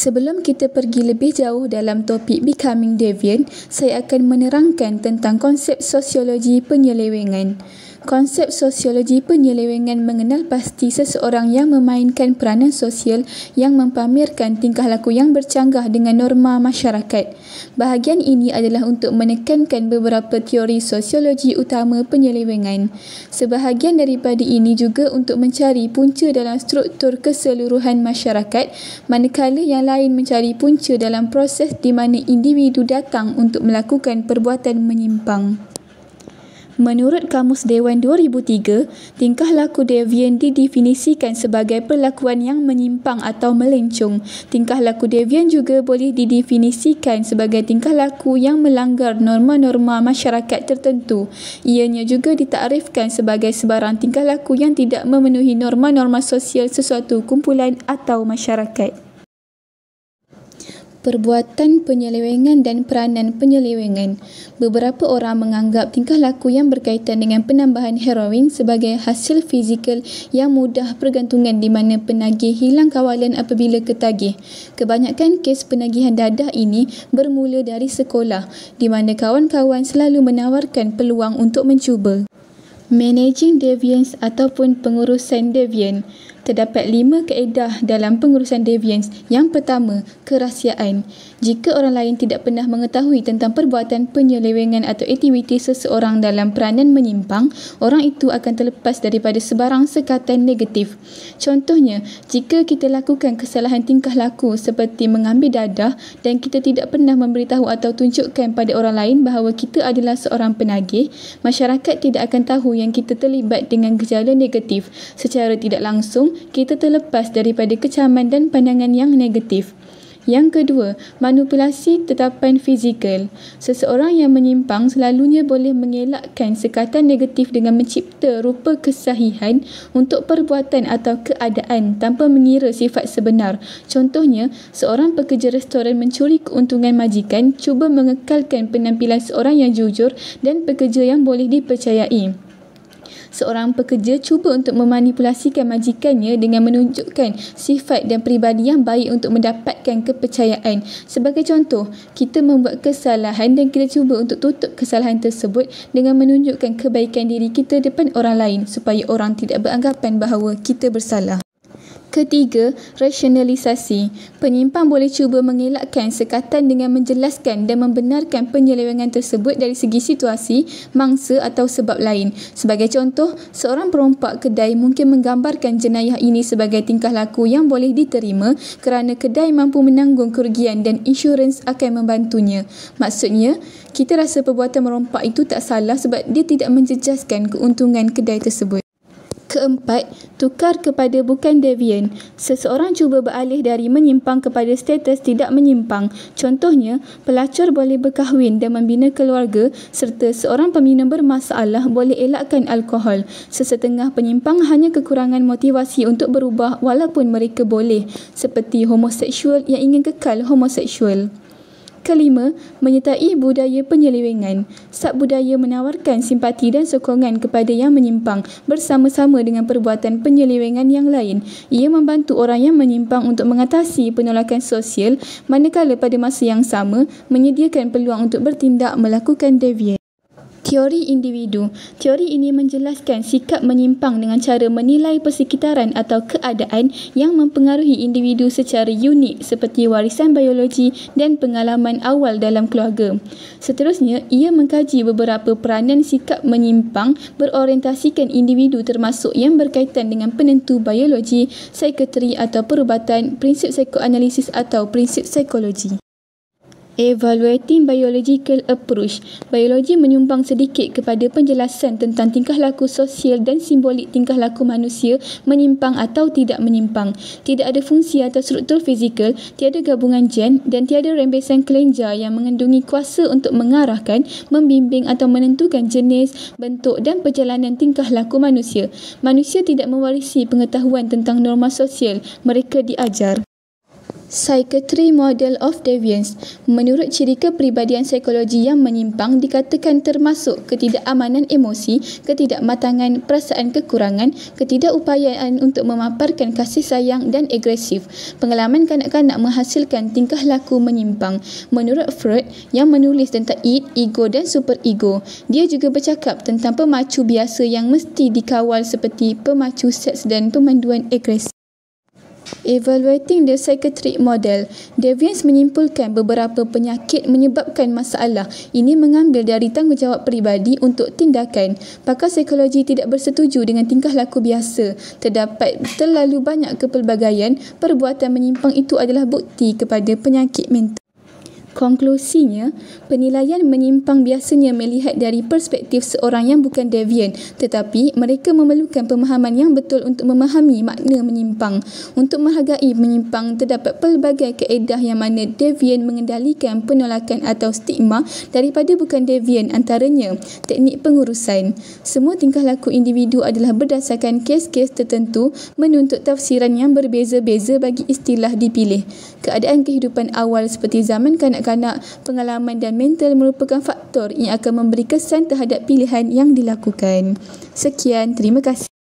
Sebelum kita pergi lebih jauh dalam topik Becoming Deviant, saya akan menerangkan tentang konsep sosiologi penyelewengan. Konsep sosiologi penyelewengan mengenal pasti seseorang yang memainkan peranan sosial yang mempamerkan tingkah laku yang bercanggah dengan norma masyarakat. Bahagian ini adalah untuk menekankan beberapa teori sosiologi utama penyelewengan. Sebahagian daripada ini juga untuk mencari punca dalam struktur keseluruhan masyarakat, manakala yang lain mencari punca dalam proses di mana individu datang untuk melakukan perbuatan menyimpang. Menurut Kamus Dewan 2003, tingkah laku devian didefinisikan sebagai perlakuan yang menyimpang atau melencong. Tingkah laku devian juga boleh didefinisikan sebagai tingkah laku yang melanggar norma-norma masyarakat tertentu. Ianya juga ditakrifkan sebagai sebarang tingkah laku yang tidak memenuhi norma-norma sosial sesuatu kumpulan atau masyarakat. Perbuatan penyelewengan dan peranan penyelewengan. Beberapa orang menganggap tingkah laku yang berkaitan dengan penambahan heroin sebagai hasil fizikal yang mudah pergantungan di mana penagih hilang kawalan apabila ketagih. Kebanyakan kes penagihan dadah ini bermula dari sekolah, di mana kawan-kawan selalu menawarkan peluang untuk mencuba. Managing Deviance ataupun pengurusan Devian. Terdapat 5 kaedah dalam pengurusan deviance. Yang pertama, kerahsiaan. Jika orang lain tidak pernah mengetahui tentang perbuatan penyelewengan atau aktiviti seseorang dalam peranan menyimpang, orang itu akan terlepas daripada sebarang sekatan negatif. Contohnya, jika kita lakukan kesalahan tingkah laku seperti mengambil dadah dan kita tidak pernah memberitahu atau tunjukkan pada orang lain bahawa kita adalah seorang penagih, masyarakat tidak akan tahu yang kita terlibat dengan gejala negatif. Secara tidak langsung, kita terlepas daripada kecaman dan pandangan yang negatif. Yang kedua, manipulasi tetapan fizikal. Seseorang yang menyimpang selalunya boleh mengelakkan sekatan negatif dengan mencipta rupa kesahihan untuk perbuatan atau keadaan tanpa mengira sifat sebenar. Contohnya, seorang pekerja restoran mencuri keuntungan majikan cuba mengekalkan penampilan seorang yang jujur dan pekerja yang boleh dipercayai. Seorang pekerja cuba untuk memanipulasikan majikannya dengan menunjukkan sifat dan peribadi yang baik untuk mendapatkan kepercayaan. Sebagai contoh, kita membuat kesalahan dan kita cuba untuk tutup kesalahan tersebut dengan menunjukkan kebaikan diri kita depan orang lain supaya orang tidak beranggapan bahawa kita bersalah. Ketiga, rasionalisasi. Penyimpang boleh cuba mengelakkan sekatan dengan menjelaskan dan membenarkan penyelewengan tersebut dari segi situasi, mangsa atau sebab lain. Sebagai contoh, seorang perompak kedai mungkin menggambarkan jenayah ini sebagai tingkah laku yang boleh diterima kerana kedai mampu menanggung kerugian dan insurans akan membantunya. Maksudnya, kita rasa perbuatan merompak itu tak salah sebab dia tidak menjejaskan keuntungan kedai tersebut. Keempat, tukar kepada bukan devian. Seseorang cuba beralih dari menyimpang kepada status tidak menyimpang. Contohnya, pelacur boleh berkahwin dan membina keluarga serta seorang peminum bermasalah boleh elakkan alkohol. Sesetengah penyimpang hanya kekurangan motivasi untuk berubah walaupun mereka boleh, seperti homoseksual yang ingin kekal homoseksual. Kelima, menyertai budaya penyelewengan. Sub-budaya menawarkan simpati dan sokongan kepada yang menyimpang bersama-sama dengan perbuatan penyelewengan yang lain. Ia membantu orang yang menyimpang untuk mengatasi penolakan sosial, manakala pada masa yang sama menyediakan peluang untuk bertindak melakukan devian. Teori individu. Teori ini menjelaskan sikap menyimpang dengan cara menilai persekitaran atau keadaan yang mempengaruhi individu secara unik seperti warisan biologi dan pengalaman awal dalam keluarga. Seterusnya, ia mengkaji beberapa peranan sikap menyimpang berorientasikan individu termasuk yang berkaitan dengan penentu biologi, psikiatri atau perubatan, prinsip psikoanalisis atau prinsip psikologi. Evaluating Biological Approach. Biologi menyumbang sedikit kepada penjelasan tentang tingkah laku sosial dan simbolik tingkah laku manusia menyimpang atau tidak menyimpang. Tidak ada fungsi atau struktur fizikal, tiada gabungan gen dan tiada rembesan kelenjar yang mengandungi kuasa untuk mengarahkan, membimbing atau menentukan jenis, bentuk dan perjalanan tingkah laku manusia. Manusia tidak mewarisi pengetahuan tentang norma sosial, mereka diajar. Psychiatry Model of Deviance. Menurut ciri kepribadian psikologi yang menyimpang dikatakan termasuk ketidakamanan emosi, ketidakmatangan perasaan kekurangan, ketidakupayaan untuk memaparkan kasih sayang dan agresif. Pengalaman kanak-kanak menghasilkan tingkah laku menyimpang. Menurut Freud yang menulis tentang id, ego dan superego, dia juga bercakap tentang pemacu biasa yang mesti dikawal seperti pemacu seks dan pemanduan agresif. Evaluating the Psychiatric Model. Deviance menyimpulkan beberapa penyakit menyebabkan masalah. Ini mengambil dari tanggungjawab peribadi untuk tindakan. Pakar psikologi tidak bersetuju dengan tingkah laku biasa. Terdapat terlalu banyak kepelbagaian. Perbuatan menyimpang itu adalah bukti kepada penyakit mental. Konklusinya, penilaian menyimpang biasanya melihat dari perspektif seorang yang bukan devian, tetapi mereka memerlukan pemahaman yang betul untuk memahami makna menyimpang. Untuk menghargai menyimpang, terdapat pelbagai kaedah yang mana devian mengendalikan penolakan atau stigma daripada bukan devian, antaranya teknik pengurusan. Semua tingkah laku individu adalah berdasarkan kes-kes tertentu menuntut tafsiran yang berbeza-beza bagi istilah dipilih. Keadaan kehidupan awal seperti zaman kanak-kanak, pengalaman dan mental merupakan faktor yang akan memberi kesan terhadap pilihan yang dilakukan. Sekian, terima kasih.